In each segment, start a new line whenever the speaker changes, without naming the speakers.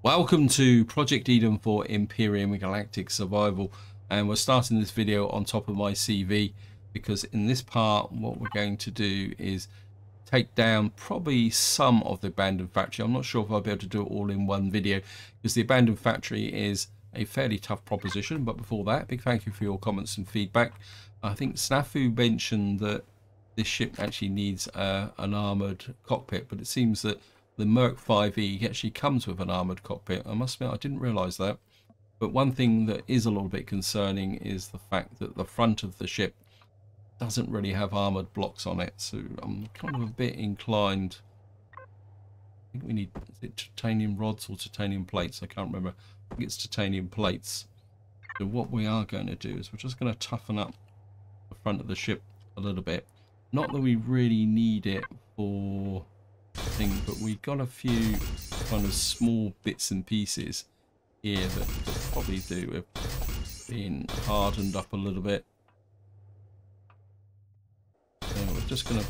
Welcome to Project Eden for Empyrion Galactic Survival, and we're starting this video on top of my CV because in this part what we're going to do is take down probably some of the abandoned factory. I'm not sure if I'll be able to do it all in one video because the abandoned factory is a fairly tough proposition, but before that, big thank you for your comments and feedback. I think Snafu mentioned that this ship actually needs an armoured cockpit, but it seems that the Merc 5E actually comes with an armoured cockpit. I must admit I didn't realise that. But one thing that is a little bit concerning is the fact that the front of the ship doesn't really have armoured blocks on it. So I'm kind of a bit inclined. I think we need, is it titanium rods or titanium plates? I can't remember. I think it's titanium plates. So what we are going to do is we're just going to toughen up the front of the ship a little bit. Not that we really need it for thing, but we got a few kind of small bits and pieces here that probably do have been hardened up a little bit. So we're just going to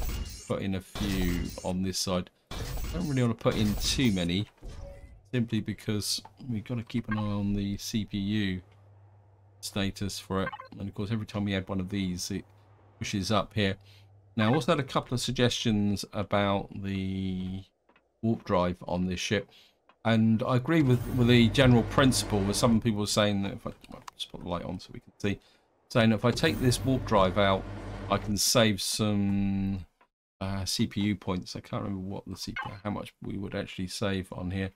put in a few on this side. I don't really want to put in too many, simply because we've got to keep an eye on the CPU status for it, and of course every time we add one of these it pushes up here. Now, I also had a couple of suggestions about the warp drive on this ship, and I agree with the general principle. With some people were saying that if I just put the light on so we can see, saying that if I take this warp drive out, I can save some CPU points. I can't remember what the CPU, how much we would actually save on here.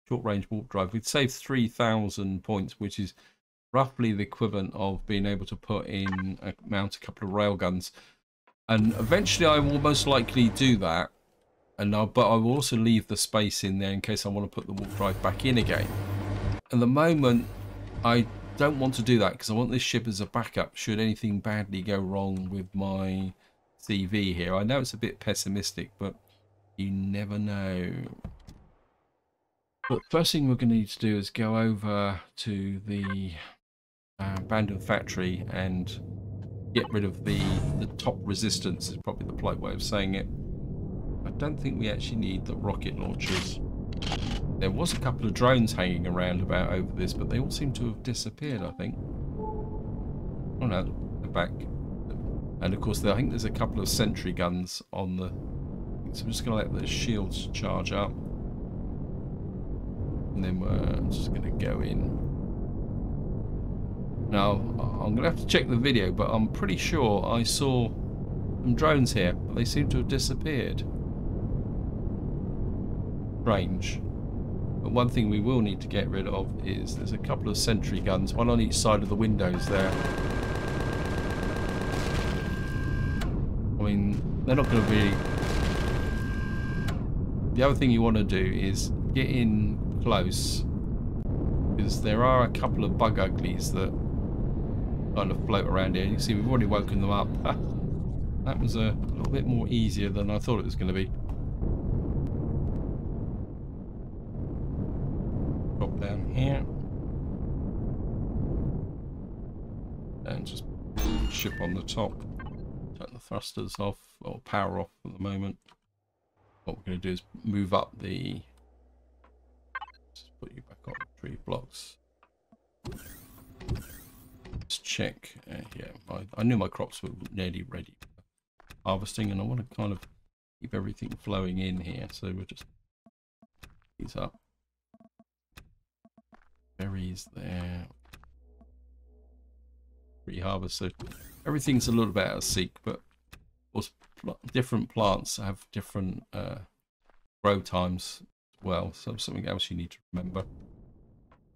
Short range warp drive, we'd save 3,000 points, which is roughly the equivalent of being able to put in mount a couple of railguns. And eventually I will most likely do that, and but I will also leave the space in there in case I want to put the warp drive back in again. At the moment I don't want to do that because I want this ship as a backup should anything badly go wrong with my CV here. I know it's a bit pessimistic, but you never know. But first thing we're going to need to do is go over to the abandoned factory and get rid of the top resistance, is probably the polite way of saying it. I don't think we actually need the rocket launchers. There was a couple of drones hanging around about over this, but they all seem to have disappeared, I think. Oh no, they're back. And of course I think there's a couple of sentry guns on the, so I'm just going to let the shields charge up, and then we're just going to go in. Now, I'm going to have to check the video, but I'm pretty sure I saw some drones here, but they seem to have disappeared. Strange. But one thing we will need to get rid of is there's a couple of sentry guns, one on each side of the windows there. I mean, they're not going to be... The other thing you want to do is get in close, because there are a couple of bug uglies that kind of float around here. You can see we've already woken them up. That was a little bit more easier than I thought it was going to be. Drop down here and just ship on the top. Turn the thrusters off, or power off at the moment. What we're going to do is move up the, just put you back on the tree blocks. Let's check. Yeah, I knew my crops were nearly ready for harvesting, and I want to kind of keep everything flowing in here. So we'll just these up. Berries there. Pre-harvest. So everything's a little bit out of sync, but of course different plants have different grow times as well. So something else you need to remember.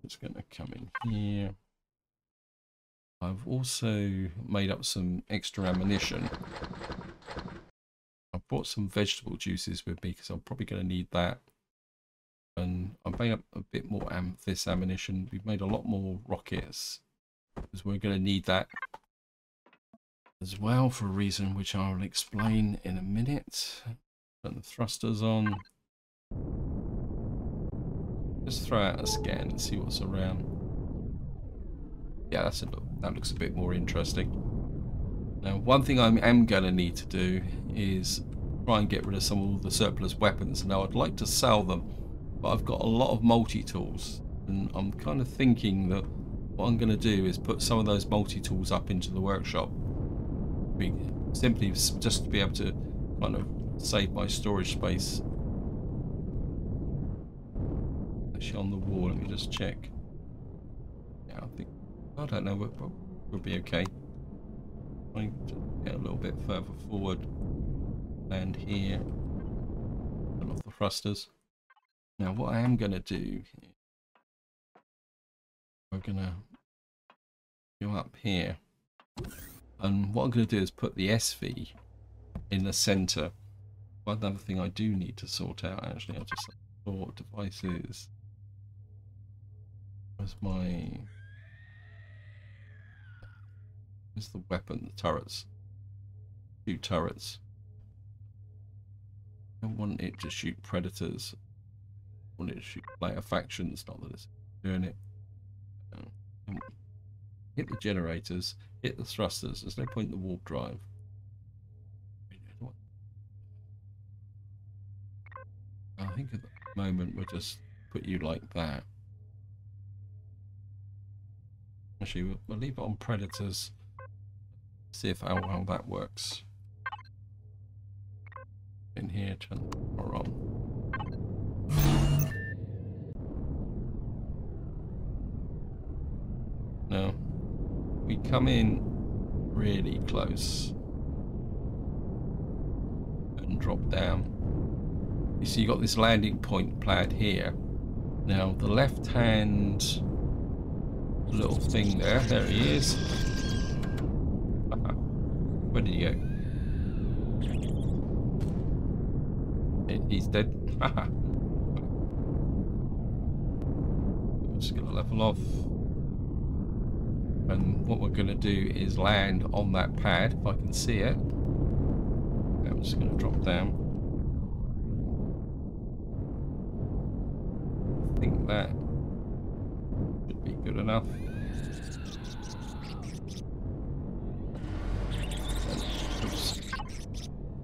Just going to come in here. I've also made up some extra ammunition. I brought some vegetable juices with me because I'm probably going to need that. And I've made up a bit more this ammunition. We've made a lot more rockets because we're going to need that as well for a reason which I'll explain in a minute. Put the thrusters on. Just throw out a scan and see what's around. Yeah, that looks a bit more interesting. Now, one thing I am going to need to do is try and get rid of some of the surplus weapons. Now, I'd like to sell them but I've got a lot of multi-tools, and I'm kind of thinking that what I'm going to do is put some of those multi-tools up into the workshop, simply just to be able to kind of save my storage space. Actually on the wall, let me just check. Yeah, I don't know, we'll be okay. I get a little bit further forward, land here, turn off the thrusters. Now what I am going to do, we're going to go up here, and what I'm going to do is put the SV in the center. One other thing I do need to sort out, actually, I'll just sort devices. Where's the weapon? The turrets. 2 turrets. I want it to shoot predators. I want it to shoot player factions, not that it's doing it. Hit the generators, hit the thrusters. There's no point in the warp drive. I think at the moment we'll just put you like that. Actually, we'll leave it on predators. See if how that works. In here, turn the power on. Now, we come in really close and drop down. You see, you got this landing point planned here. Now, the left-hand little thing there he is. Where did he go? He's dead. I'm just going to level off. And what we're going to do is land on that pad, if I can see it. I'm just going to drop down. I think that should be good enough.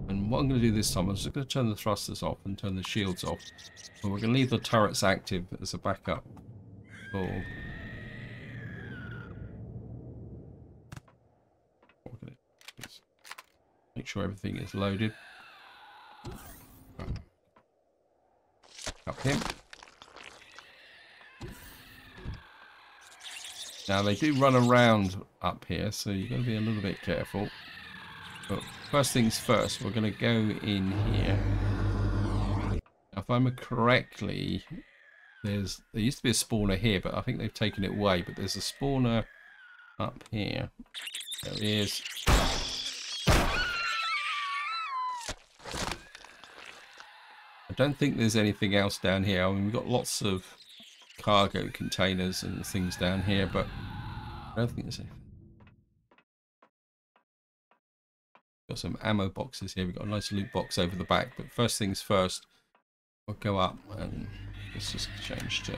And what I'm going to do this time, I'm just going to turn the thrusters off and turn the shields off. But we're going to leave the turrets active as a backup. For make sure everything is loaded. Up here. Now they do run around up here, so you've got to be a little bit careful. But first things first, we're going to go in here. Now, if I remember correctly, there used to be a spawner here, but I think they've taken it away. But there's a spawner up here. There he is. I don't think there's anything else down here. I mean, we've got lots of cargo containers and things down here, but I don't think there's anything. Got some ammo boxes here. We've got a nice loot box over the back. But first things first, we'll go up and let's just change to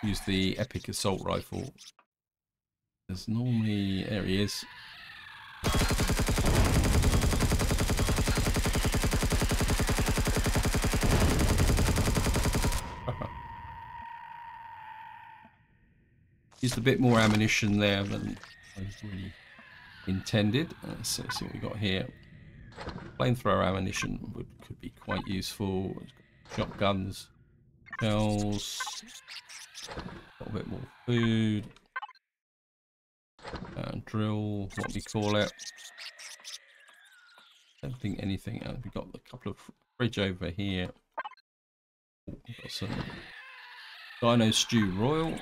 use the epic assault rifle. There's normally, there he is. Used a bit more ammunition there than I really intended. So let's see what we got here. Flamethrower ammunition could be quite useful. Shotguns, shells, a little bit more food, drill, what we call it. Don't think anything else. We've got a couple of fridge over here. We've got some Dino Stew Royal.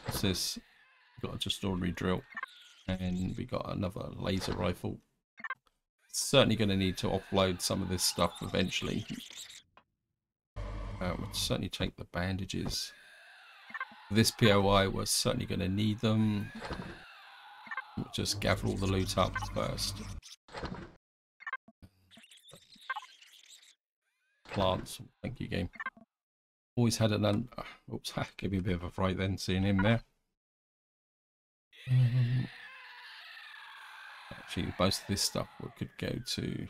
What's this? We've got just ordinary drill. And we got another laser rifle. Certainly going to need to offload some of this stuff eventually. We'll certainly take the bandages. This POI, we're certainly going to need them. We'll just gather all the loot up first. Plants, thank you, game. Always had an oops, gave me a bit of a fright then seeing him there. Actually, most of this stuff we could go to.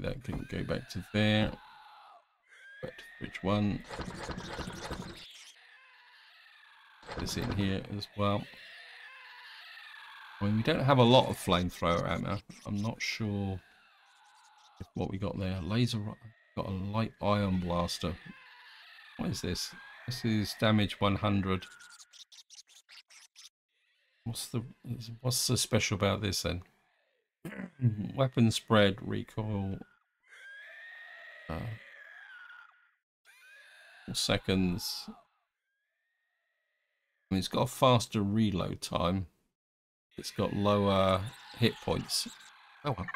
that can go back to there. Back to fridge 1. This in here as well. I mean, we don't have a lot of flamethrower ammo. I'm not sure if what we got there. Laser, got a light ion blaster. What is this? This is damage 100. What's so special about this then? Weapon spread, recoil, seconds. I mean, it's got a faster reload time. It's got lower hit points. Oh well.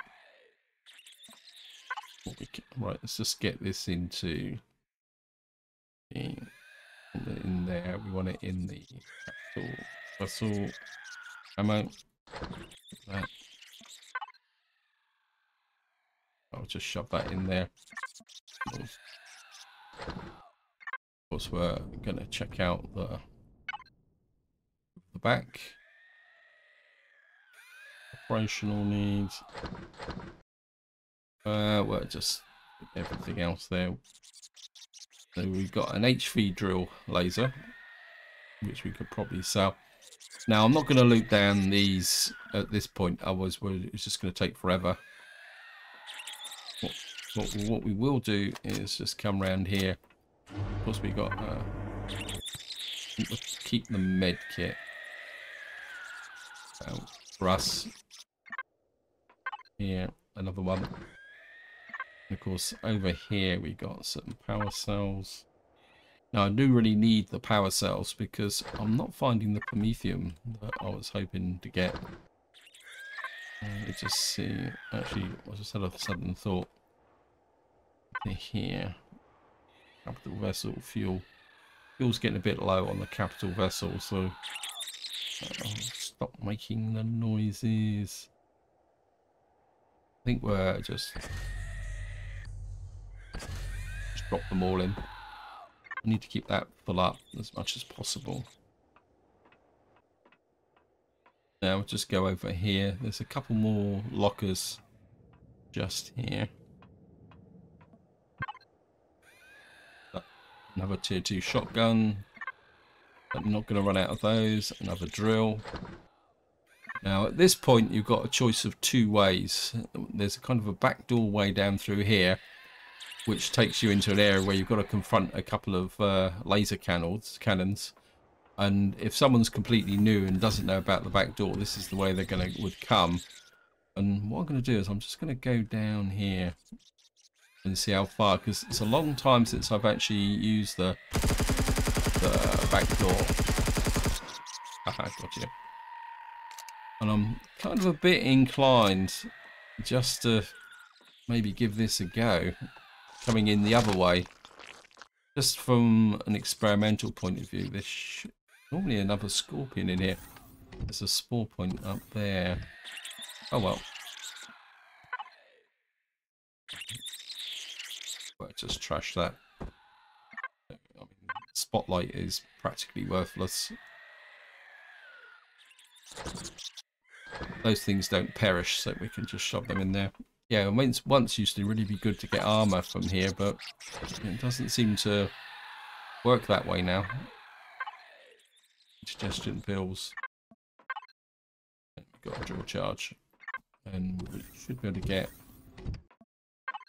Right, let's just get this into in there. We want it in the vessel ammo. That. I'll just shove that in there. Of course, we're going to check out the back. Operational needs. Well, just everything else there. So we've got an HV drill laser, which we could probably sell. Now, I'm not going to loot down these at this point, otherwise it's just going to take forever. What we will do is just come around here. Of course, we got keep the med kit for us. Here, another one. And of course, over here we got some power cells. Now, I do really need the power cells because I'm not finding the promethium that I was hoping to get. Let's just see. Actually, I just had a sudden thought. Here, capital vessel fuel. Fuel's getting a bit low on the capital vessel, so stop making the noises. I think we're just drop them all in. I need to keep that full up as much as possible. Now we'll just go over here. There's a couple more lockers just here. Another tier 2 shotgun. I'm not going to run out of those. Another drill. Now at this point you've got a choice of 2 ways. There's a kind of a backdoor way down through here, which takes you into an area where you've got to confront a couple of laser cannons. And if someone's completely new and doesn't know about the back door, this is the way they're would come. And what I'm going to do is I'm just going to go down here and see how far, because it's a long time since I've actually used the back door. Haha, got you. And I'm kind of a bit inclined just to maybe give this a go, coming in the other way. Just from an experimental point of view, there's normally another scorpion in here. There's a spore point up there. Oh well. But just trash that. I mean, spotlight is practically worthless. Those things don't perish, so we can just shove them in there. Yeah, once used to really be good to get armor from here, but it doesn't seem to work that way now. Digestion pills. We've got a drill charge, and we should be able to get a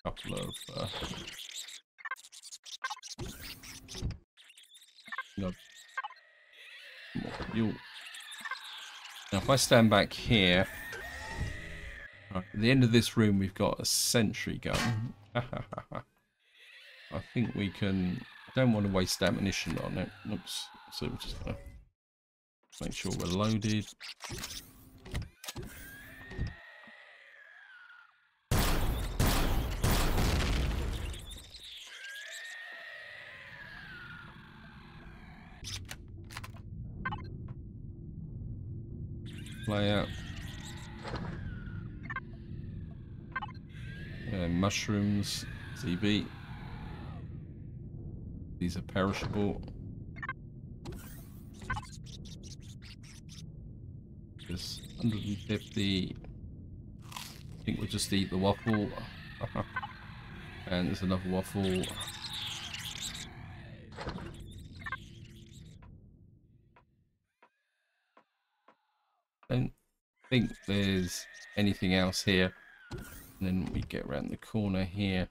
couple of more fuel. Now, if I stand back here, right, at the end of this room, we've got a sentry gun. I think we can. Don't want to waste ammunition on it. Oops. So we're just gonna make sure we're loaded. Play out. Mushrooms, ZB. These are perishable. There's 150. I think we'll just eat the waffle. And there's another waffle. Don't think there's anything else here. And then we get around the corner here.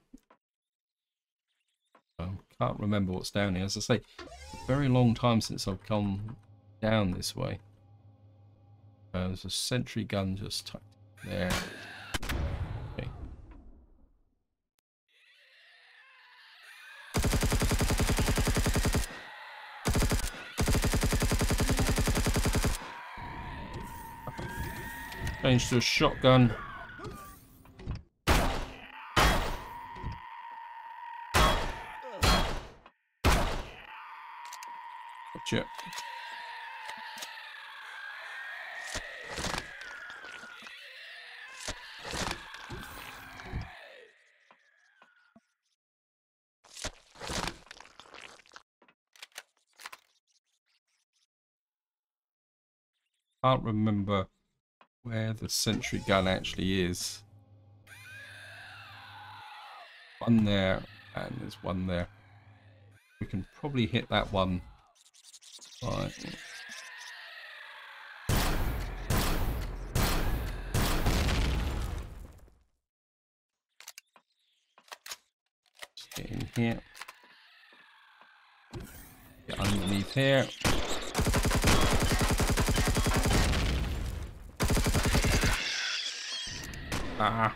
Can't remember what's down here. As I say, a very long time since I've come down this way. There's a sentry gun just tucked there. Okay. Change to a shotgun. Gotcha. Can't remember where the sentry gun actually is. One there, and there's one there. We can probably hit that one. Right. Just get in here. Get underneath here. Ah.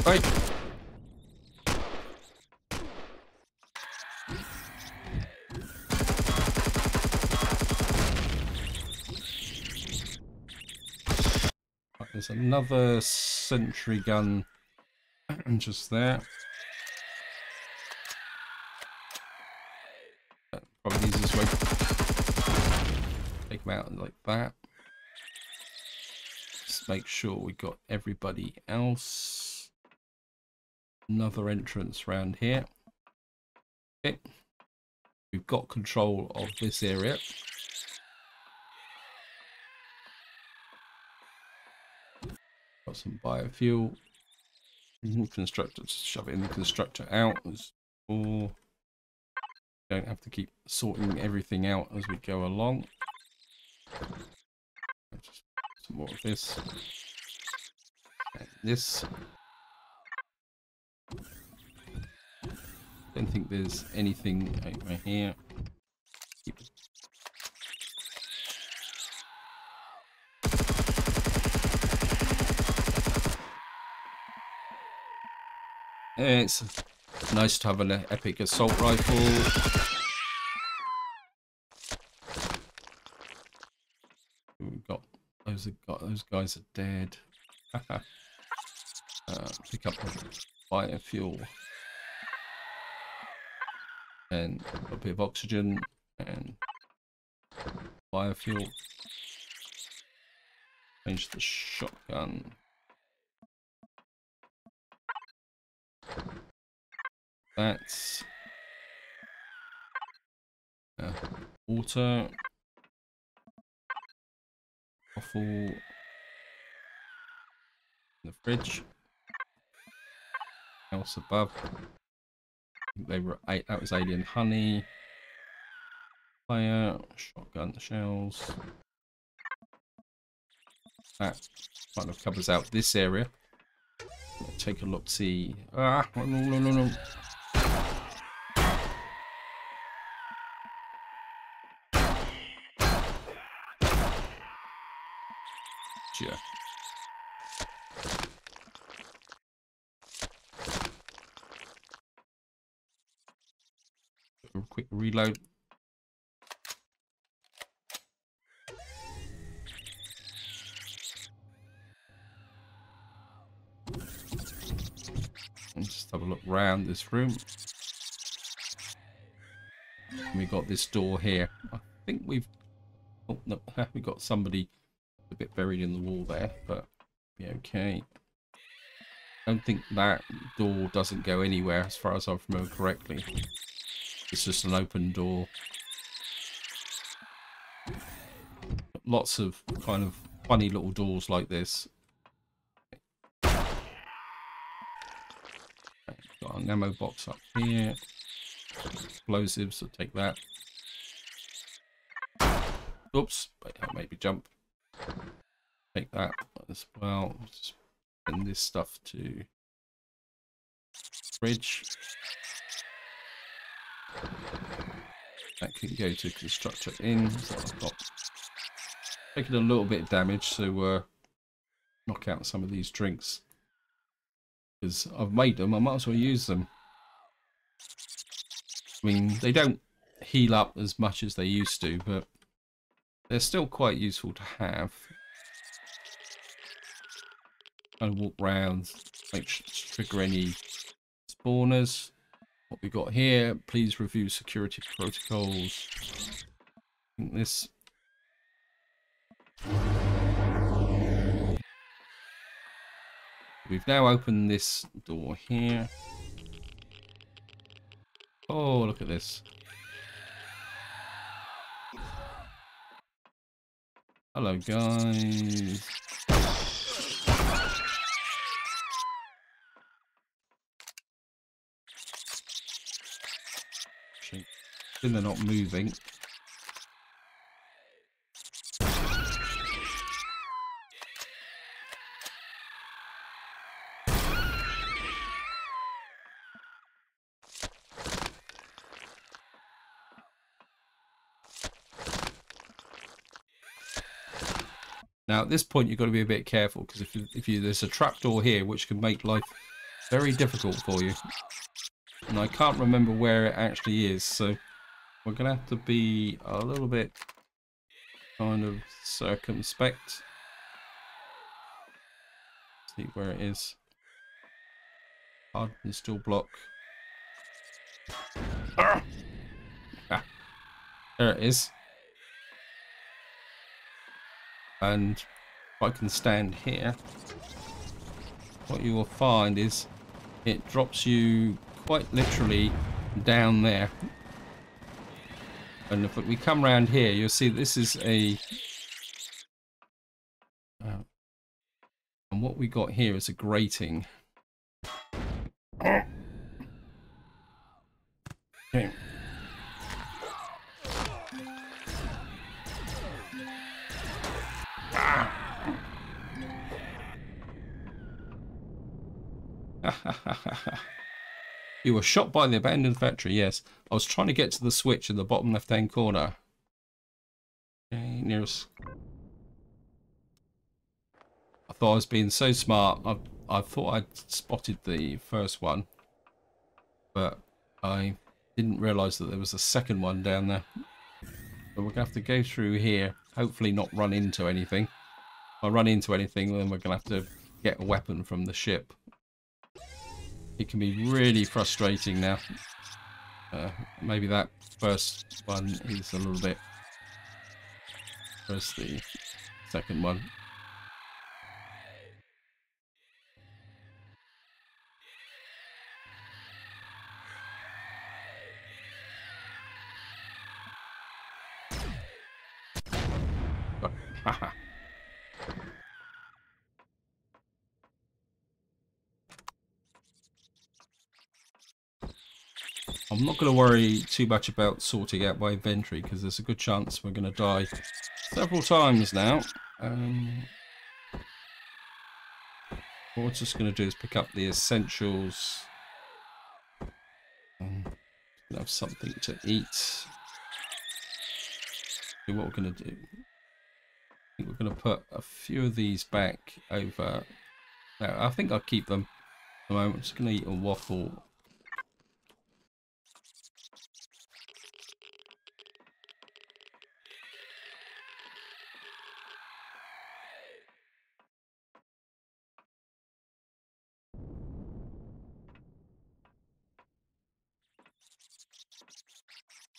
Right. There's another sentry gun just there. Probably the easiest way. Take them out like that. Just make sure we got everybody else. Another entrance round here. Okay. We've got control of this area. Got some biofuel. Constructor, just shove it in the constructor out. Or don't have to keep sorting everything out as we go along. Just some more of this. And this. Don't think there's anything over here. Keep it. It's nice to have an epic assault rifle. We've got those guys are dead. Pick up biofuel and a bit of oxygen and biofuel. Change the shotgun. That's water, waffle in the fridge. Else above. They were that was alien honey. Fire, shotgun shells. That kind of covers out this area. Take a look, see. Ah, no. Yeah. A quick reload. And just have a look around this room. And we got this door here. I think we've. Oh no, we got somebody a bit buried in the wall there, but be okay. I don't think that door doesn't go anywhere as far as I remember correctly. It's just an open door. Lots of kind of funny little doors like this. got an ammo box up here. Explosives, so take that. Oops, wait, that made me jump. Take that as well. Just send this stuff to fridge. That can go to constructor in. So I've got taken a little bit of damage, so knock out some of these drinks. Because I've made them, I might as well use them. I mean, they don't heal up as much as they used to, but they're still quite useful to have. Kind of walk around, make sure to trigger any spawners. What we got here, please review security protocols. I think this. We've now opened this door here. Oh, look at this. Hello, guys. They're not moving. Now at this point you've got to be a bit careful, because if you there's a trapdoor here which can make life very difficult for you. And I can't remember where it actually is, so we're going to have to be a little bit kind of circumspect. See where it is. Hard and still block. Ah, there it is. And if I can stand here, what you will find is it drops you quite literally down there. And if we come around here, you'll see this is a... and what we got here is a grating. Okay. You were shot by the abandoned factory, yes. I was trying to get to the switch in the bottom left-hand corner. Okay, nearest. I thought I was being so smart. I thought I'd spotted the first one, but I didn't realise that there was a second one down there. So we're going to have to go through here, hopefully not run into anything. If I run into anything, then we're going to have to get a weapon from the ship. It can be really frustrating now. Maybe that first one is a little bit... Where's the second one? Haha. I'm not going to worry too much about sorting out my inventory, because there's a good chance we're going to die several times now. What we're just going to do is pick up the essentials. Have something to eat. See what we're going to do. I think we're going to put a few of these back over. Now, I think I'll keep them. At the moment, I'm just going to eat a waffle.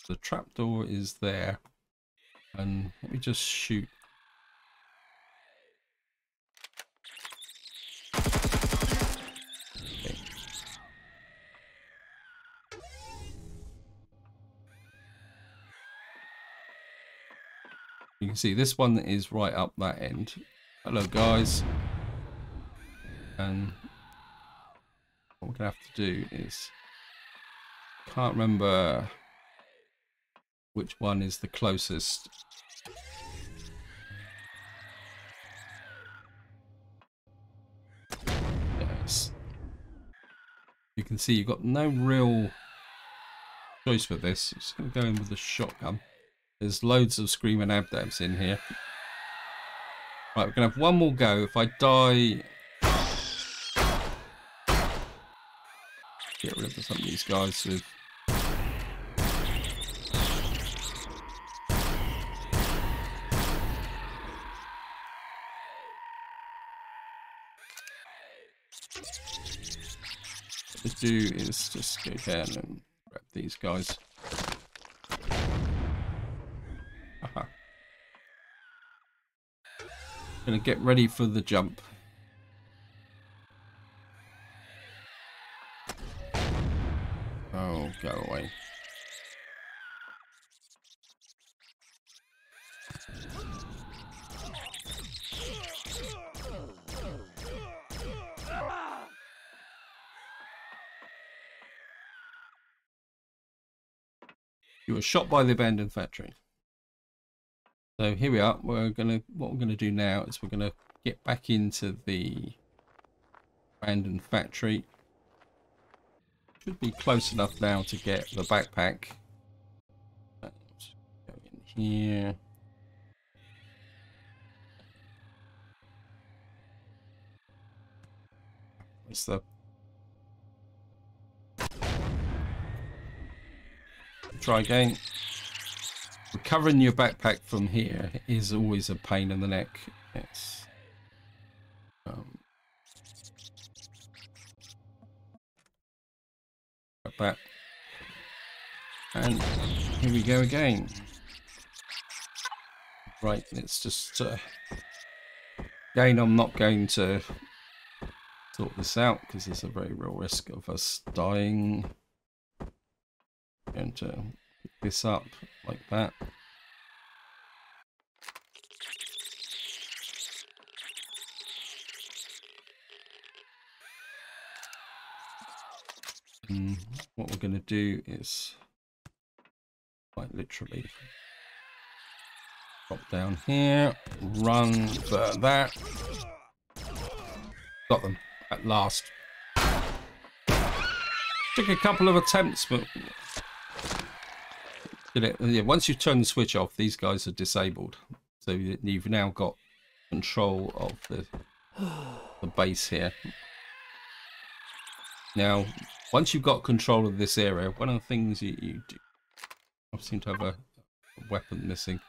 The trapdoor is there, and let me just shoot. Okay. You can see this one is right up that end. Hello guys. And what we're gonna have to do is, can't remember which one is the closest. Yes. You can see you've got no real choice for this. Just gonna go in with the shotgun. There's loads of screaming abdabs in here. Right, we're gonna have one more go. If I die, get rid of some of these guys with. What to do is just go down and grab these guys. Aha. Gonna get ready for the jump. Oh, go away. You were shot by the abandoned factory. So here we are. What we're gonna do now is we're gonna get back into the abandoned factory. Should be close enough now to get the backpack. Let's go in here. Where's the... Try again. Recovering your backpack from here is always a pain in the neck. It's like that. And here we go again. Right, let's just again, I'm not going to sort this out because there's a very real risk of us dying. Going to pick this up like that. And what we're going to do is quite literally drop down here, run for that. Got them at last. Took a couple of attempts, but yeah, once you turn the switch off, these guys are disabled. So you've now got control of the base here. Now, once you've got control of this area, one of the things you do... I seem to have a weapon missing.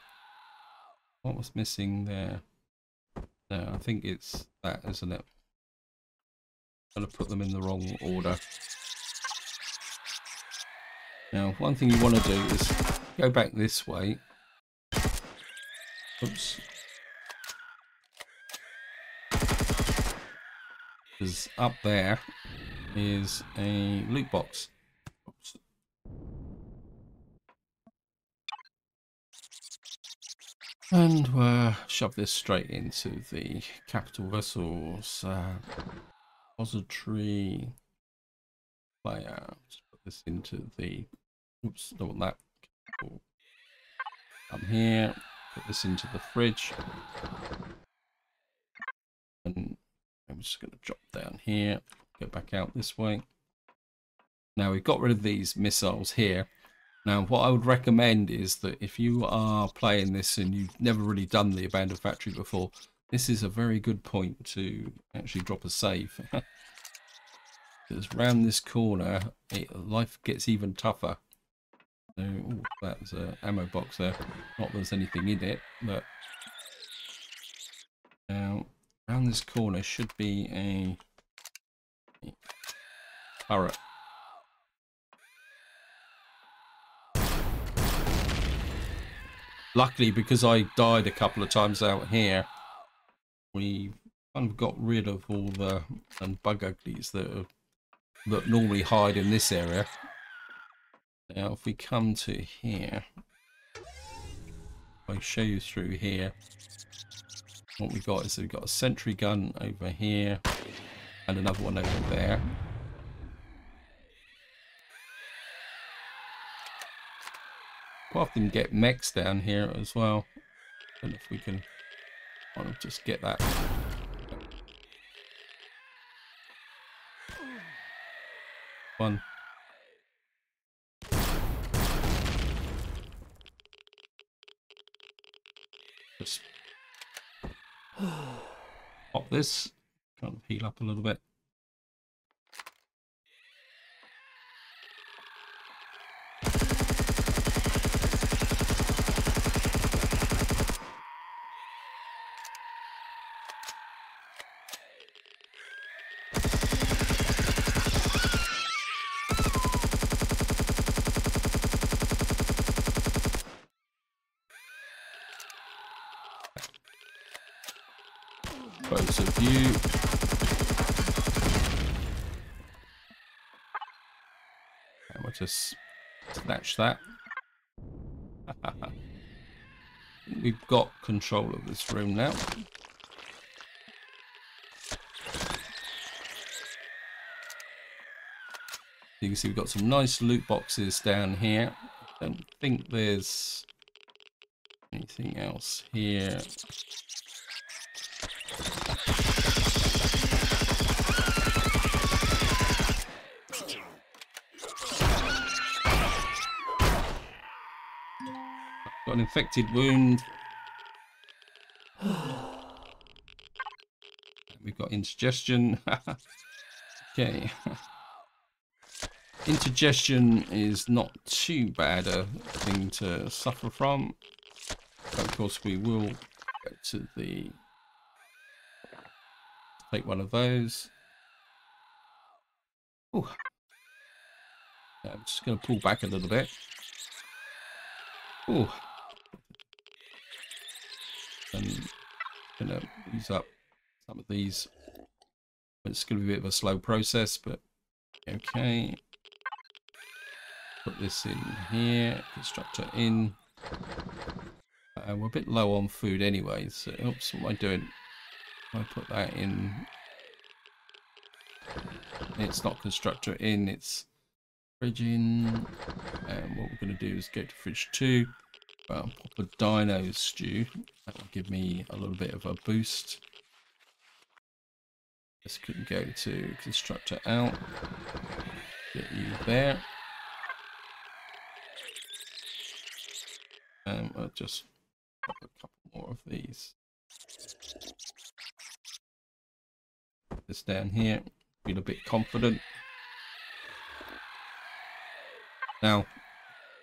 What was missing there? No, I think it's that, isn't it? I'm going to put them in the wrong order. Now, one thing you want to do is go back this way. Oops. Because up there is a loot box. Oops. And shove this straight into the capital vessels repository player. Just put this into the... Oops, don't want that. Come here, put this into the fridge. And I'm just going to drop down here, go back out this way. Now we've got rid of these missiles here. Now what I would recommend is that if you are playing this and you've never really done the abandoned factory before, this is a very good point to actually drop a save. Because around this corner, life gets even tougher. So, ooh, that's an ammo box there. Not that there's anything in it, but now around this corner should be a turret. Luckily, because I died a couple of times out here, we kind of got rid of all the bug uglies that normally hide in this area. Now, if we come to here, if I show you through here, what we've got is we've got a sentry gun over here and another one over there. quite often get mechs down here as well. Don't know if we can kind of just get that one. Just pop this, kind of heal up a little bit. Close of view. And we'll just snatch that. We've got control of this room now. You can see we've got some nice loot boxes down here. I don't think there's anything else here. Got an infected wound. We've got indigestion. Okay. Indigestion is not too bad a thing to suffer from. But of course we will go to the... Take one of those. Ooh. Yeah, I'm just going to pull back a little bit. Ooh. And I'm going to use up some of these. It's going to be a bit of a slow process, but okay. Put this in here, constructor in. We're a bit low on food anyway, so oops, what am I doing? I put that in. It's not constructor in, it's fridge in. And what we're going to do is go to fridge 2. Pop a dino stew. That will give me a little bit of a boost. This could go to constructor out. Get you there. I'll just pop a couple more of these. Put this down here. Feel a bit confident. Now,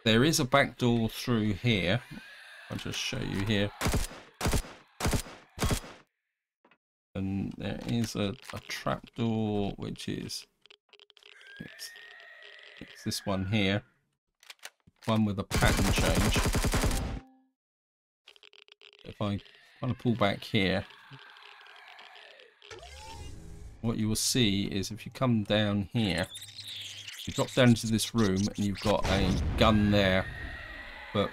there is a back door through here. I'll just show you here. And there is a trapdoor, which is it's this one here. One with a pattern change. If I kind of pull back here, what you will see is if you come down here, you drop down into this room and you've got a gun there, but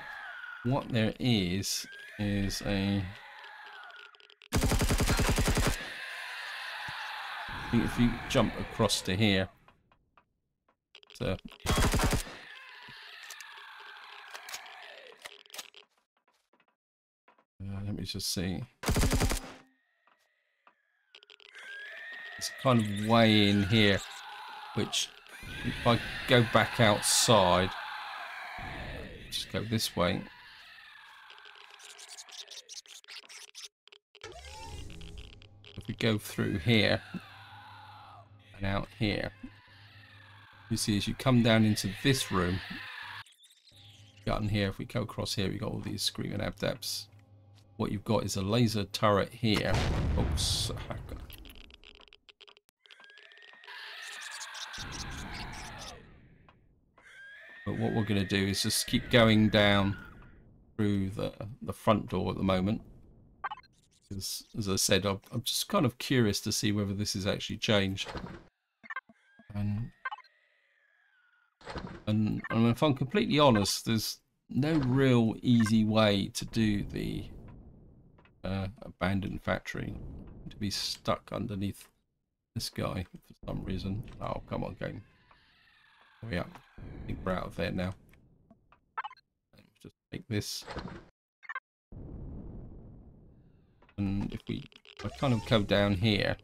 what there is a... If you jump across to here, so let me just see. It's kind of way in here, which if I go back outside, just go this way. If we go through here and out here, you see as you come down into this room, got in here, if we go across here, we got all these screaming abdepts. What you've got is a laser turret here. Oops. But what we're going to do is just keep going down through the front door at the moment. Because, as I said, I'm just kind of curious to see whether this has actually changed. And if I'm completely honest, there's no real easy way to do the abandoned factory. To be stuck underneath this guy for some reason. Oh, come on, game. Hurry up. I think we're out of there now. Just Take this. And if I kind of go down here,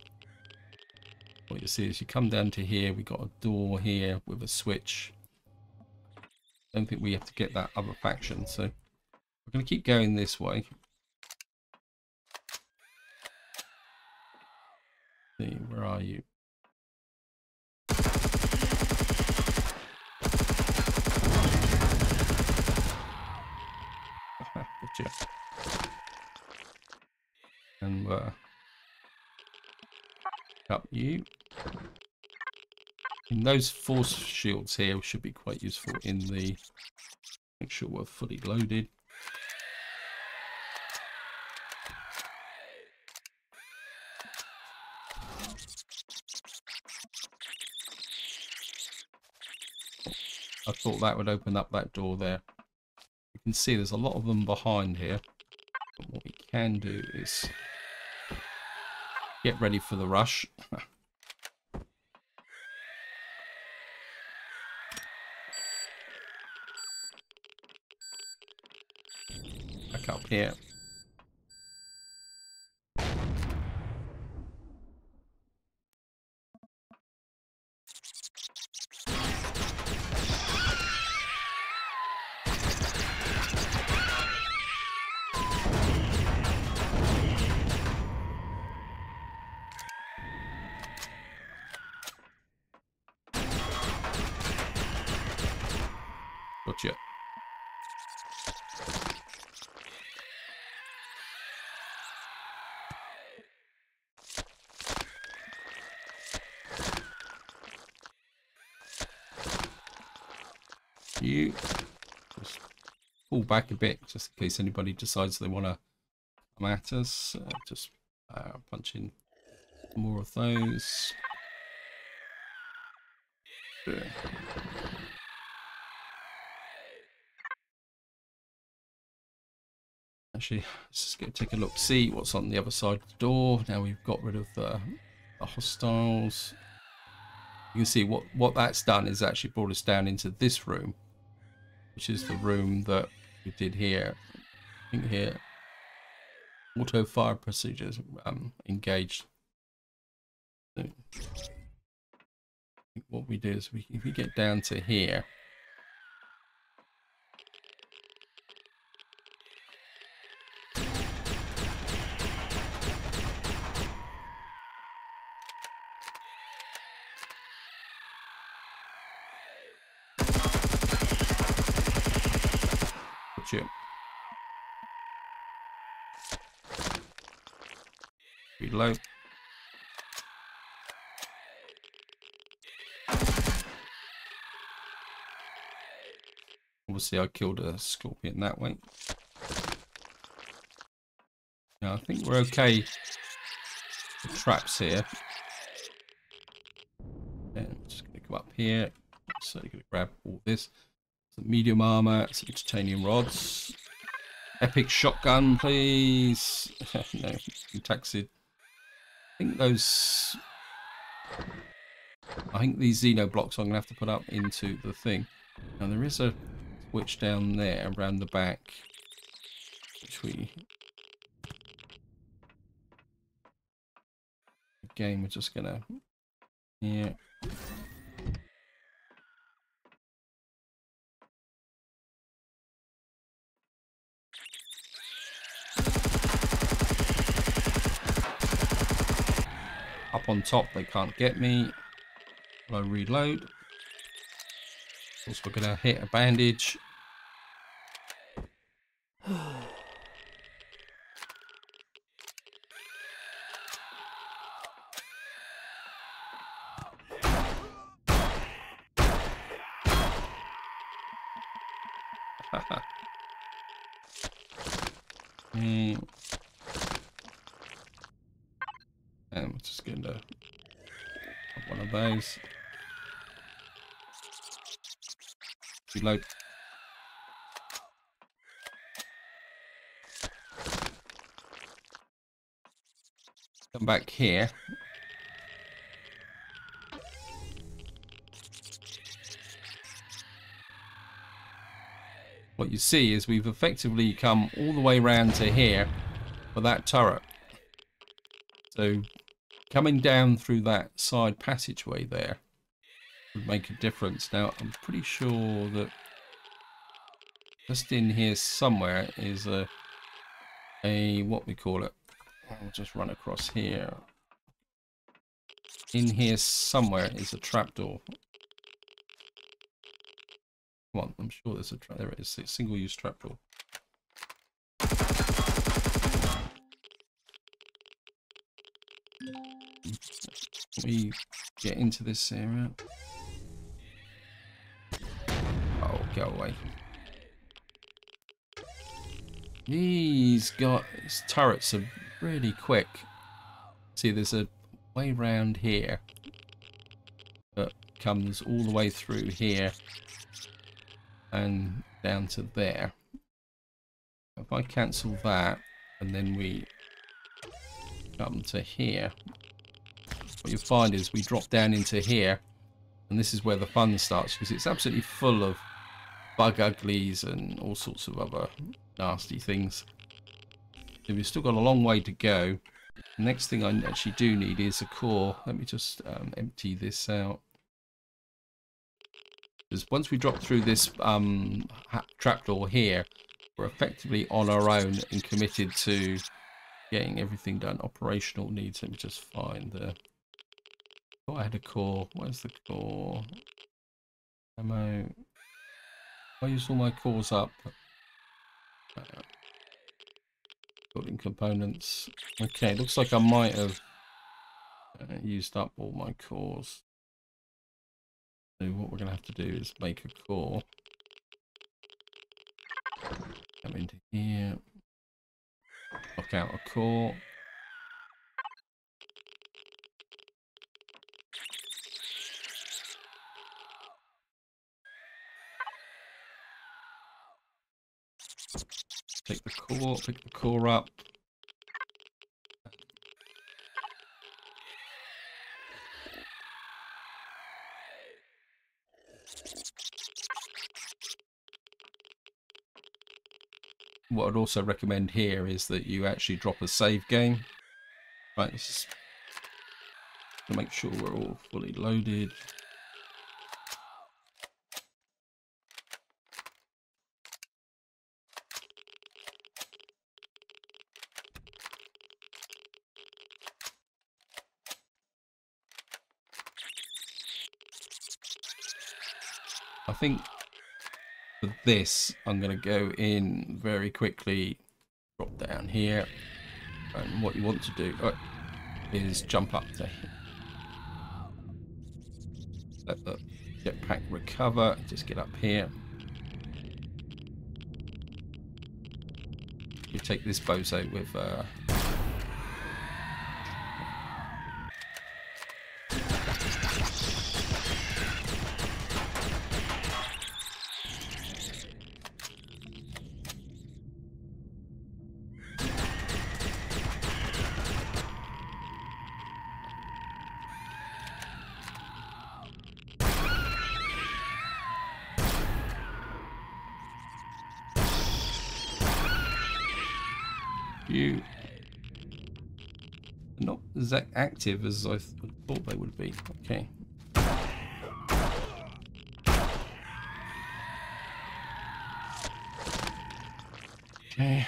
what you see is you come down to here, we got a door here with a switch. Don't think we have to get that other faction, so we're going to keep going this way. See, where are you? Gotcha. And up you. And those force shields here should be quite useful in the... Make sure we're fully loaded. I thought that would open up that door there. You can see there's a lot of them behind here. But what we can do is get ready for the rush. Back up here. Gotcha. You just pull back a bit just in case anybody decides they want to come at us. Just punch in more of those. There. Actually, let's just take a look, see what's on the other side of the door. Now we've got rid of the hostiles. You can see what that's done is actually brought us down into this room, which is the room that we did here. I think here, auto fire procedures engaged. So, what we do is if we get down to here, reload. Obviously I killed a scorpion that way. Now I think we're okay with traps here. And I'm just going to go up here. So you're going to grab all this. Some medium armor, some titanium rods. Epic shotgun, please. No, taxid. I think these Xeno blocks I'm going to have to put up into the thing. Now there is a switch down there around the back, which again, we're just going to, yeah. Up on top, they can't get me. I reload. Of course, we're going to hit a bandage. And we're just going to have one of those. Reload. Come back here. what you see is we've effectively come all the way around to here for that turret. So coming down through that side passageway there would make a difference. Now, I'm pretty sure that just in here somewhere is a what we call it. I'll just run across here. In here somewhere is a trapdoor. Come on, I'm sure there's a trap. There it is, a single-use trapdoor. Let me get into this area. Oh, go away. These turrets are really quick. See, there's a way round here that comes all the way through here and down to there. If I cancel that and then we come to here, what you'll find is we drop down into here, and this is where the fun starts, because it's absolutely full of bug uglies and all sorts of other nasty things. So we've still got a long way to go. The next thing I actually do need is a core. Let me just empty this out. Because once we drop through this trapdoor here, we're effectively on our own and committed to getting everything done. Operational needs. Let me just find the... Oh, I had a core. Where's the core? Ammo. I used all my cores up. Building components. Okay, looks like I might have used up all my cores. So what we're going to have to do is make a core. Come into here. Knock out a core. Take the core, pick the core up. What I'd also recommend here is that you actually drop a save game. Right, this is to make sure we're all fully loaded. I think for this, I'm going to go in very quickly, drop down here, and what you want to do is jump up to here. Let the jetpack recover, just get up here. You take this bozo with you not as active as I thought they would be. Okay. Okay.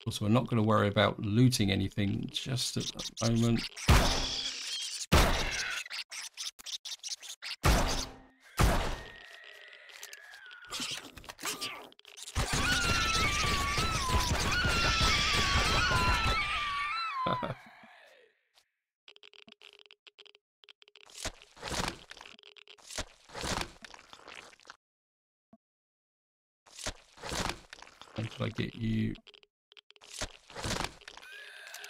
Also, we're not going to worry about looting anything just at the moment. Until I get you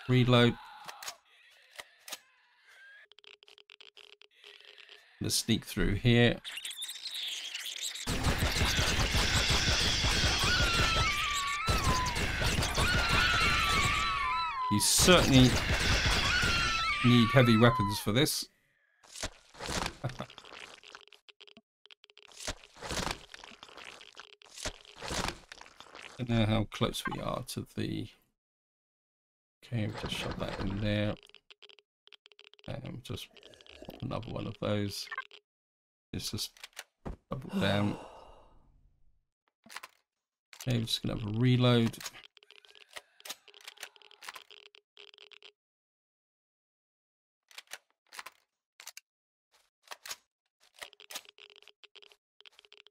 reload. Let's sneak through here. You certainly need heavy weapons for this. don't know how close we are to the... Okay, we just shove that in there. And just pop another one of those. It's just double down. Okay, we're just going to have a reload.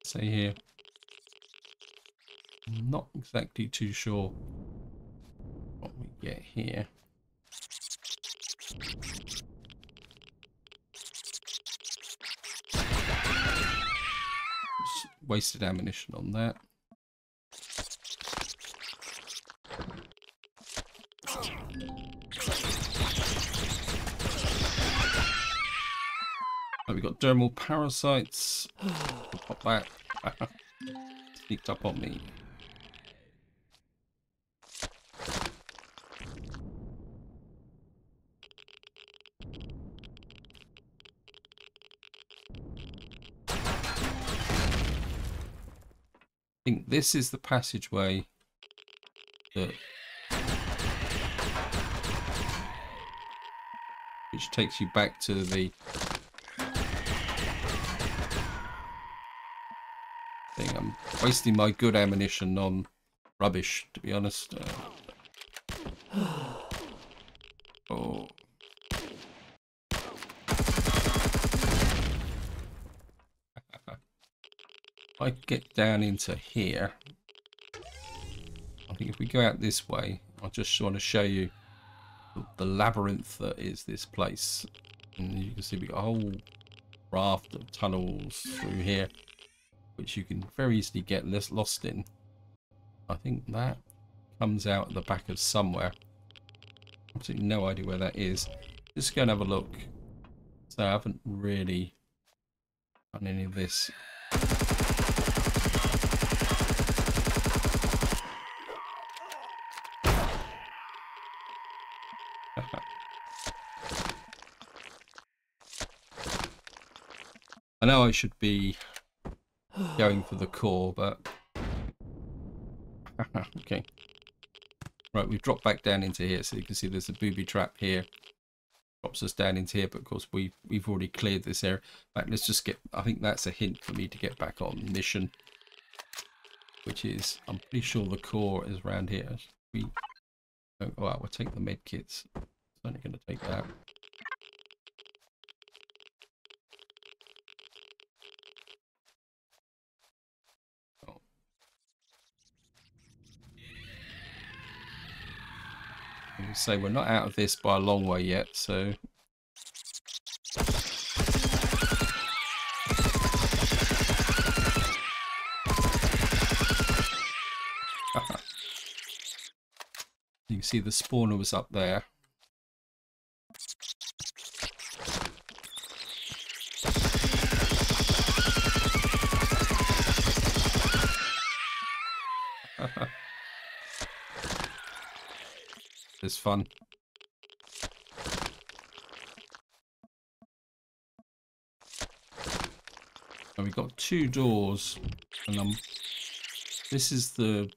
Say here. I'm not exactly too sure what we get here. Just wasted ammunition on that. Oh, we got dermal parasites. Pop that. Sneaked up on me. I think this is the passageway that which takes you back to the thing. I'm wasting my good ammunition on rubbish, to be honest. Oh. If I get down into here, I think if we go out this way, I just want to show you the labyrinth that is this place. And you can see we got a whole raft of tunnels through here, which you can very easily get lost in. I think that comes out at the back of somewhere. Absolutely no idea where that is. Just go and have a look. So I haven't really done any of this. I know I should be going for the core, but okay. Right, we've dropped back down into here, so you can see there's a booby trap here. Drops us down into here, but of course we've already cleared this area. In fact, let's just get. I think that's a hint for me to get back on mission, which is I'm pretty sure the core is around here. Oh, well, we'll take the med kits. It's only going to take that. So we're not out of this by a long way yet, so you can see the spawner was up there. It's fun. And we've got two doors, and this is the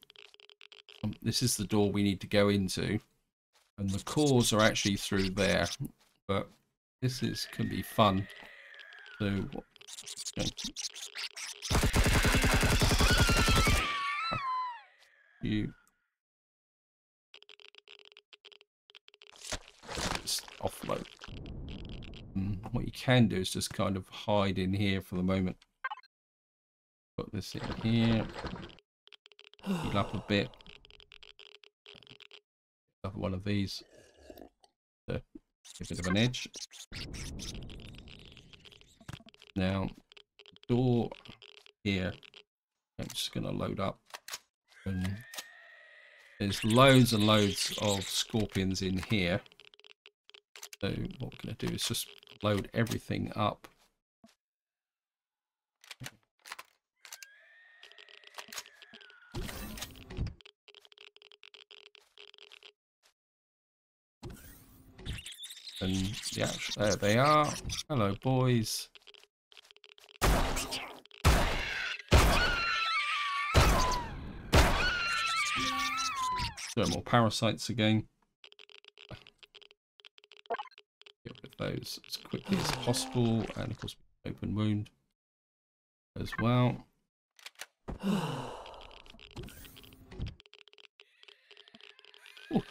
door we need to go into, and the cores are actually through there. But this can be fun. So okay. You just offload. What you can do is just kind of hide in here for the moment. Put this in here. Heal up a bit. Another one of these. So, a bit of an edge. Now, door here. I'm just going to load up. And there's loads and loads of scorpions in here. So what we're going to do is just load everything up. And yeah, there they are. Hello, boys. Thermal parasites again. Get rid of those as quickly as possible, and of course open wound as well. Ooh.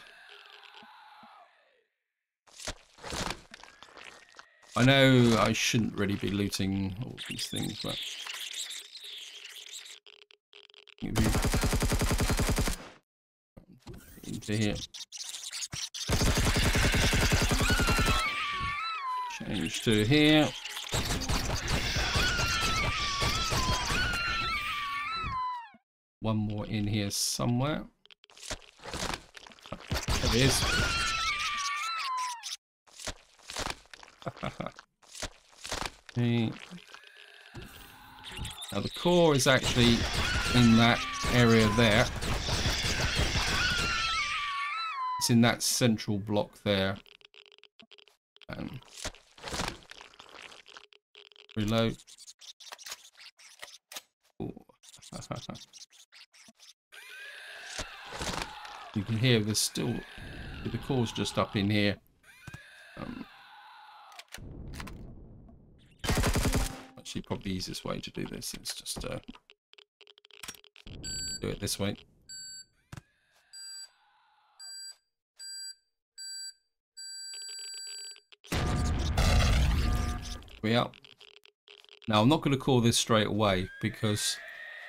I know I shouldn't really be looting all these things, but into here. Change to here. One more in here somewhere. There it is. Okay. Now the core is actually in that area there. It's in that central block there. Reload. You can hear there's still the core's just up in here. Actually, probably the easiest way to do this is just do it this way. We are. Now I'm not going to core this straight away because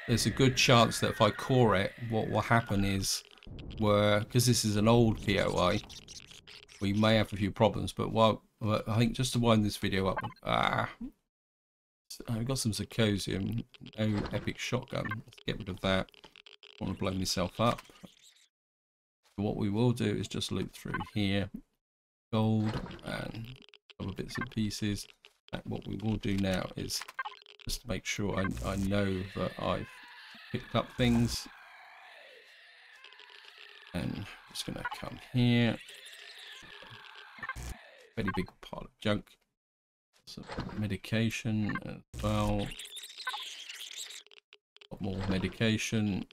there's a good chance that if I core it, what will happen is, because this is an old POI, we may have a few problems. But I think just to wind this video up, I've got some Zirconium, no epic shotgun. Let's get rid of that. I want to blow myself up. What we will do is just loot through here, gold and other bits and pieces. And what we will do now is just to make sure I know that I've picked up things. And I'm just going to come here. Very big pile of junk. Some medication as well. A lot more medication.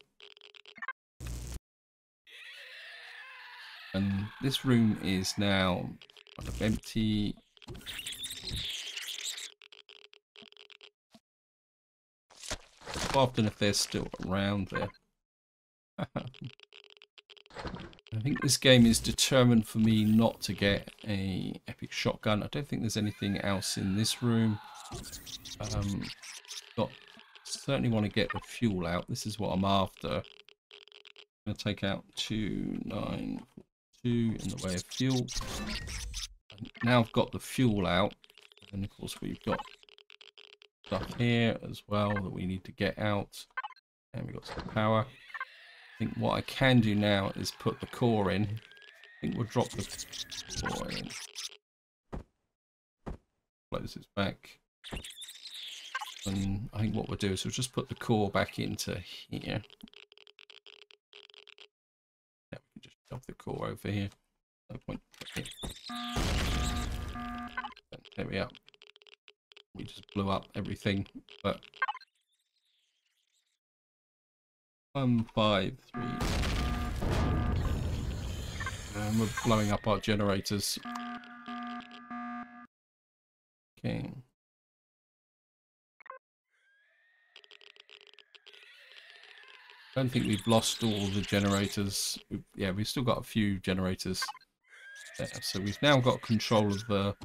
And this room is now kind of empty. Often if they're still around there. I think this game is determined for me not to get a epic shotgun. I don't think there's anything else in this room. Certainly want to get the fuel out. This is what I'm after. I'm going to take out 2942 in the way of fuel. Now I've got the fuel out, and of course we've got stuff here as well that we need to get out, and we've got some power. I think what I can do now is put the core in. I think we'll drop the core in. Close this back. And I think what we'll do is we'll just put the core back into here. Yeah, we can just shove the core over here. No point. Here. There we are. We just blew up everything, but 153. And we're blowing up our generators. Okay. I don't think we've lost all the generators. Yeah, we've still got a few generators there. So we've now got control of the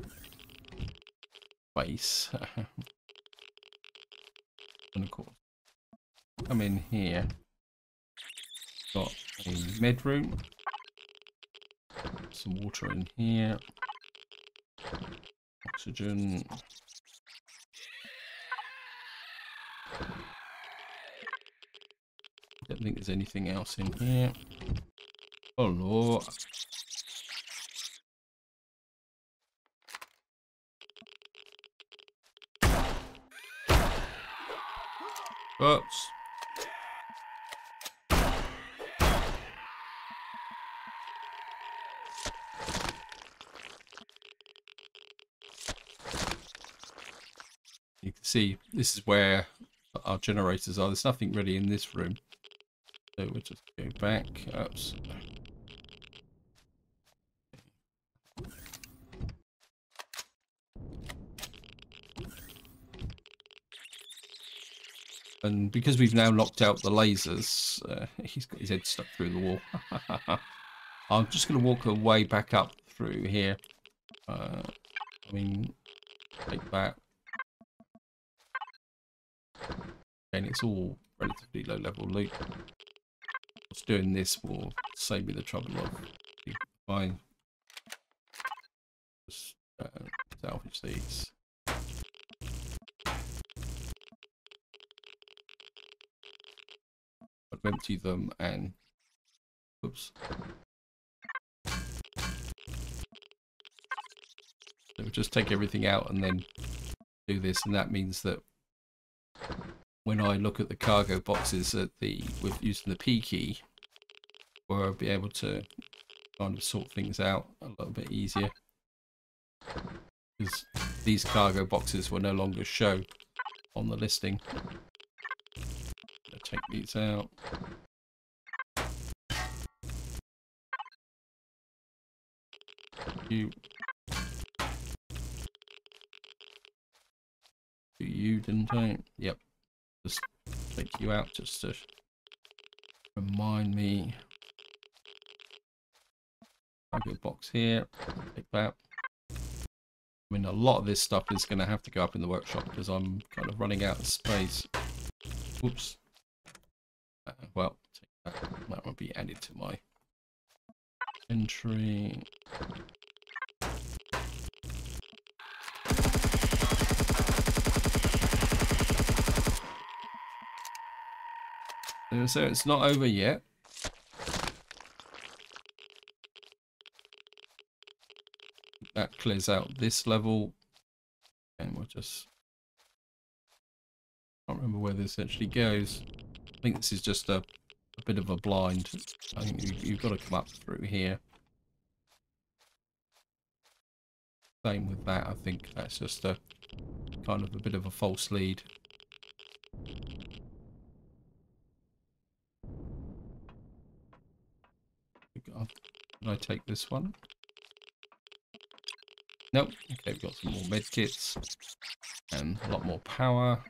base. And of course, come in here. Got a med room. Some water in here. Oxygen. Don't think there's anything else in here. Oh Lord. Oops. You can see this is where our generators are. There's nothing really in this room. So we'll just go back. Oops. And because we've now knocked out the lasers, he's got his head stuck through the wall. I'm just going to walk away back up through here. I mean, take that. And it's all relatively low level loot. Just doing this will save me the trouble of buying. Just salvage these. Empty them and oops. So just take everything out and then do this, and that means that when I look at the cargo boxes at with using the P key, where I'll be able to kind of sort things out a little bit easier, because these cargo boxes will no longer show on the listing. Take these out. You didn't I? Yep. Just take you out just to remind me. Cargo box here. Take that. I mean, a lot of this stuff is going to have to go up in the workshop because I'm kind of running out of space. Oops. Well, take that. That will be added to my inventory. So it's not over yet. That clears out this level, and we'll just. Can't remember where this actually goes. I think this is just a bit of a blind. I think you've got to come up through here. Same with that. I think that's just a kind of a bit of a false lead. Can I take this one? Nope. Okay, we've got some more med kits and a lot more power.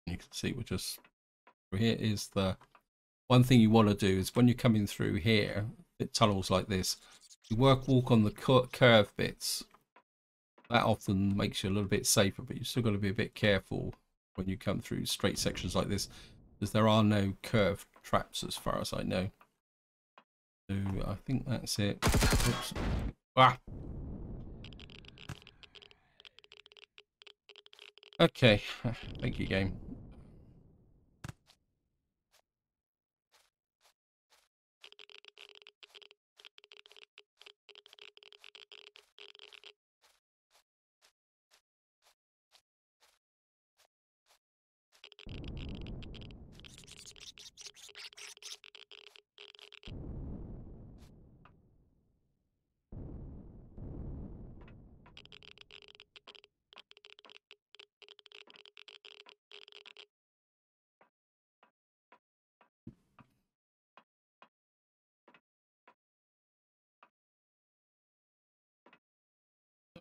You can see we're just here is the one thing you want to do is when you're coming through here, tunnels like this, you walk on the curved bits. That often makes you a little bit safer, but you've still got to be a bit careful when you come through straight sections like this, because there are no curved traps as far as I know. So I think that's it. Oops. Ah. Okay, thank you, game.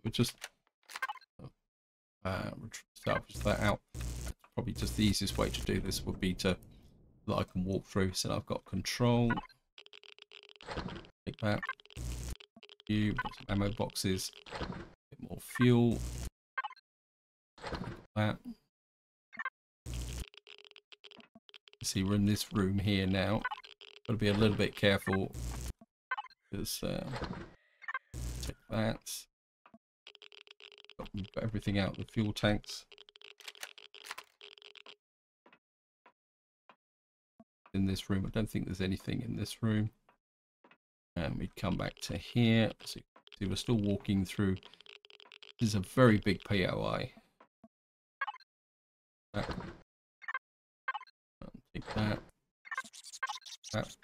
We just salvage that out. Probably just the easiest way to do this would be to that I can walk through. So I've got control. Take that. Got some ammo boxes. A bit more fuel. That. See, we're in this room here now. Got to be a little bit careful because take that. Got everything out of the fuel tanks. In this room, I don't think there's anything in this room. And we'd come back to here. So see, we're still walking through. This is a very big POI. That. Take that. That.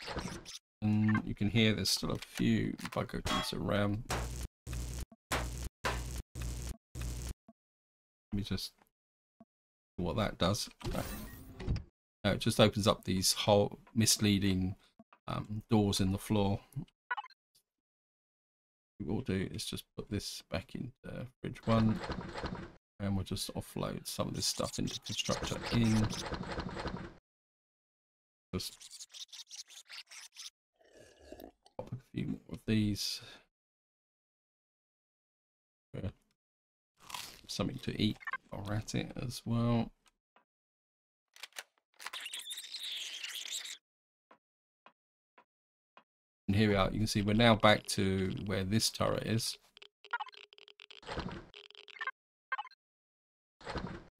And you can hear there's still a few bug openings around. Let me just see what that does. It just opens up these whole misleading doors in the floor. we'll do is just put this back into fridge 1, and we'll just offload some of this stuff into constructor in. Just pop a few more of these. Something to eat while we're at it as well. And here we are. You can see we're now back to where this turret is.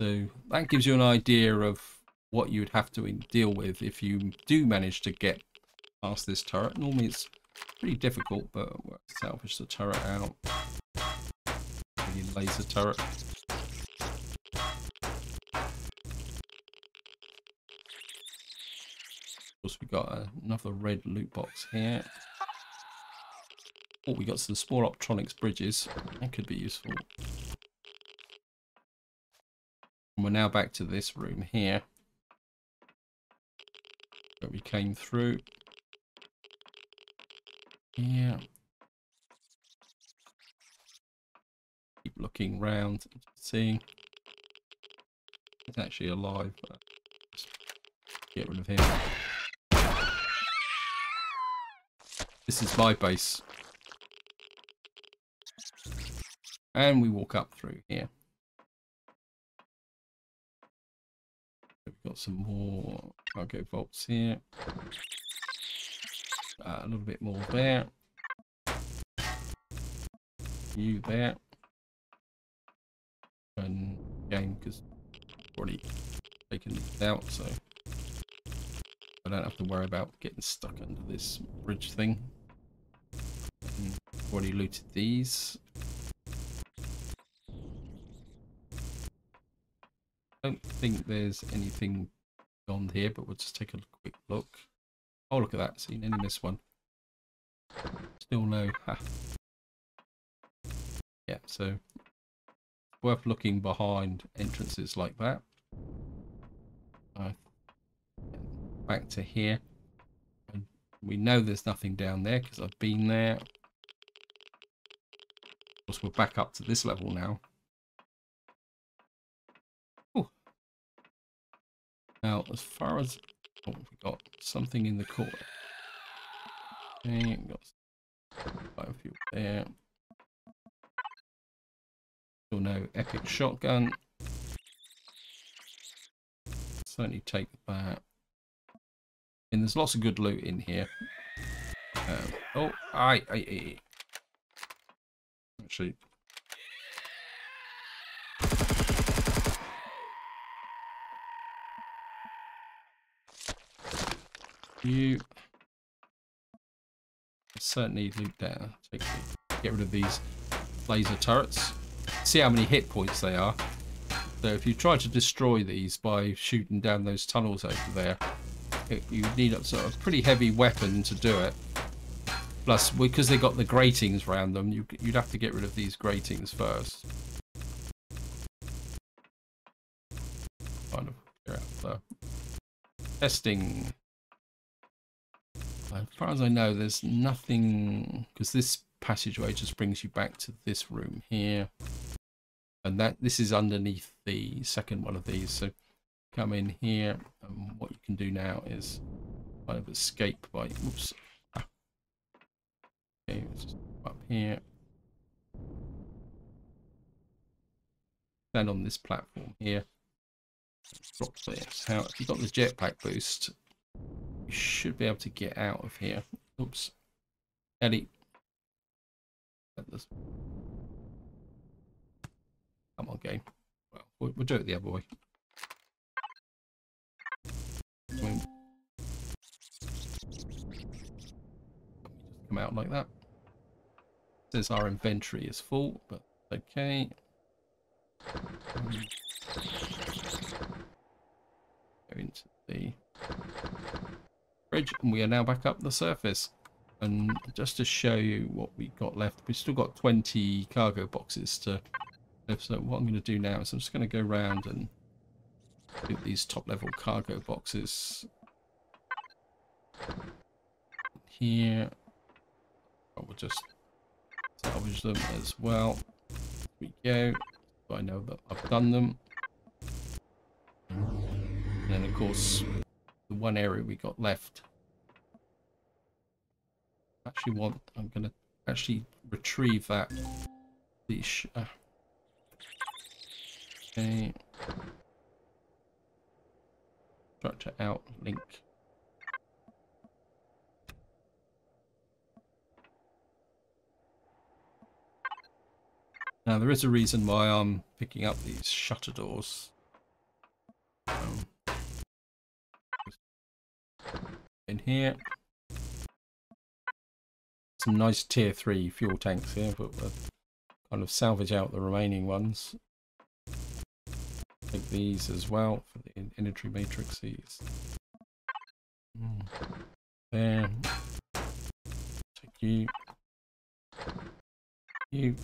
So that gives you an idea of what you'd have to deal with if you do manage to get past this turret. Normally it's pretty difficult, but we'll salvage the turret out. Laser turret. Of course, we got another red loot box here. Oh, we got some small optronics bridges. That could be useful. And we're now back to this room here, where we came through. Yeah. Keep looking round, seeing. He's actually alive. But get rid of him. This is my base. And we walk up through here. We've got some more cargo vaults here. A little bit more there. You there. And again, because I've already taken these out, so I don't have to worry about getting stuck under this bridge thing. And I've already looted these. I don't think there's anything beyond here, but we'll just take a quick look. Oh, look at that. Seen any miss one. Still no. Ha. Yeah, so worth looking behind entrances like that. Back to here. And we know there's nothing down there because I've been there. Of course, we're back up to this level now. Ooh. Now, as far as... Oh, we got something in the corner. Okay, got biofuel there. Still no epic shotgun. Certainly take that. And there's lots of good loot in here. Oh, I actually. You certainly loot down. Get rid of these laser turrets. See how many hit points they are. So if you try to destroy these by shooting down those tunnels over there, you need a sort of pretty heavy weapon to do it. Plus, because they got the gratings around them, you'd have to get rid of these gratings first. Kind of clear out the testing. As far as I know, there's nothing, because this passageway just brings you back to this room here, and this is underneath the second one of these. So come in here, and what you can do now is kind of escape by oops. Okay, let's just up here, stand on this platform here, drop this. How if you've got the jetpack boost, you should be able to get out of here. Oops, Ellie. Come on, game. Well, we'll do it the other way. Come out like that. It says our inventory is full, but okay. Go into the bridge, and we are now back up the surface. And just to show you what we've got left, we've still got 20 cargo boxes to lift. So what I'm going to do now is I'm just going to go around and do these top level cargo boxes here. Oh, we'll just salvage them as well. There we go. So I know that I've done them. And then of course, the one area we got left. I'm going to actually retrieve that. Okay. Structure out link. Now there is a reason why I'm picking up these shutter doors. In here, some nice tier 3 fuel tanks here, but we'll kind of salvage out the remaining ones. Take these as well for the inventory matrices. There. Take you. You.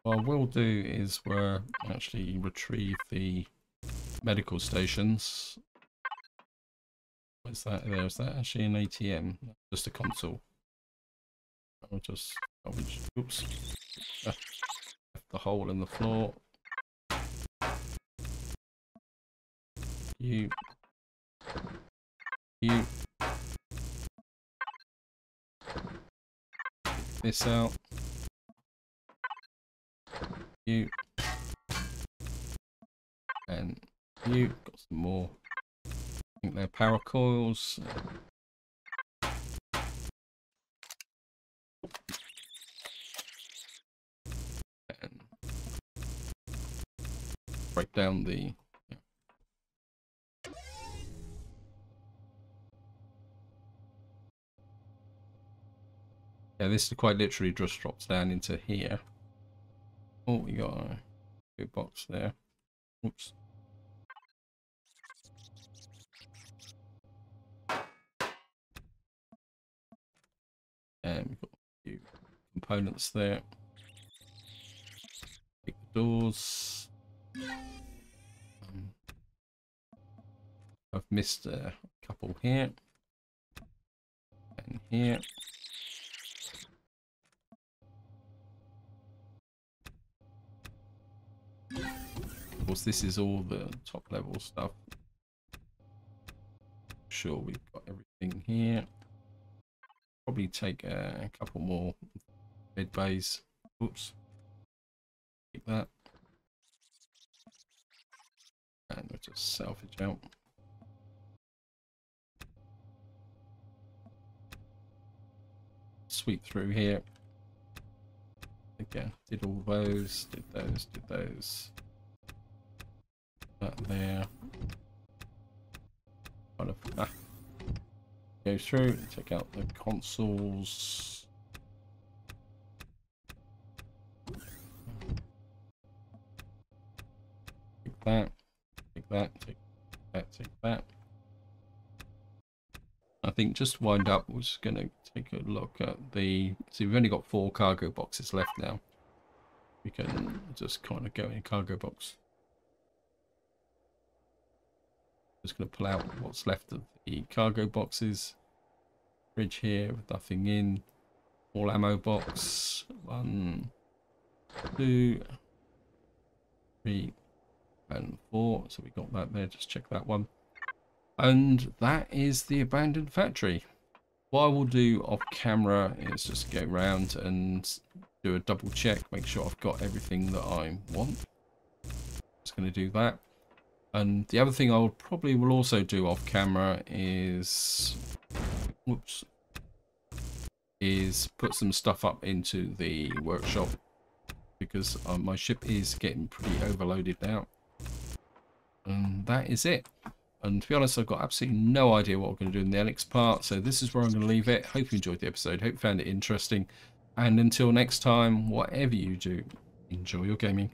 What I will do is we'll actually retrieve the medical stations. What's that there? Is that actually an ATM? Just a console. I'll just oops. Left the hole in the floor. You. Take this out. You. And you. Got some more. I think they're power coils. And break down the... Yeah, this quite literally just drops down into here. Oh, we got a good box there. Oops. And we've got a few components there. Take the doors. I've missed a couple here. And here. Of course, this is all the top level stuff. Sure, we've got everything here. Probably take a couple more bed bays. Oops. Keep that. And we'll just salvage out. Sweep through here. Again, did all those, did those. That there. Kind of go through, take out the consoles. Take that, take that, take that, take that. I think just to wind up, we're just going to take a look at the... See, we've only got 4 cargo boxes left now. We can just kind of go in cargo box. Just going to pull out what's left of the cargo boxes. Fridge here with nothing in. All ammo box. 1, 2, 3, and 4. So we got that there. Just check that one. And that is the abandoned factory. What I will do off camera is just go around and do a double check. Make sure I've got everything that I want. Just going to do that. And the other thing I will also do off camera is, whoops, is put some stuff up into the workshop, because my ship is getting pretty overloaded now. And that is it. And to be honest, I've got absolutely no idea what I'm going to do in the next part, so this is where I'm going to leave it. Hope you enjoyed the episode, hope you found it interesting, and until next time, whatever you do, enjoy your gaming.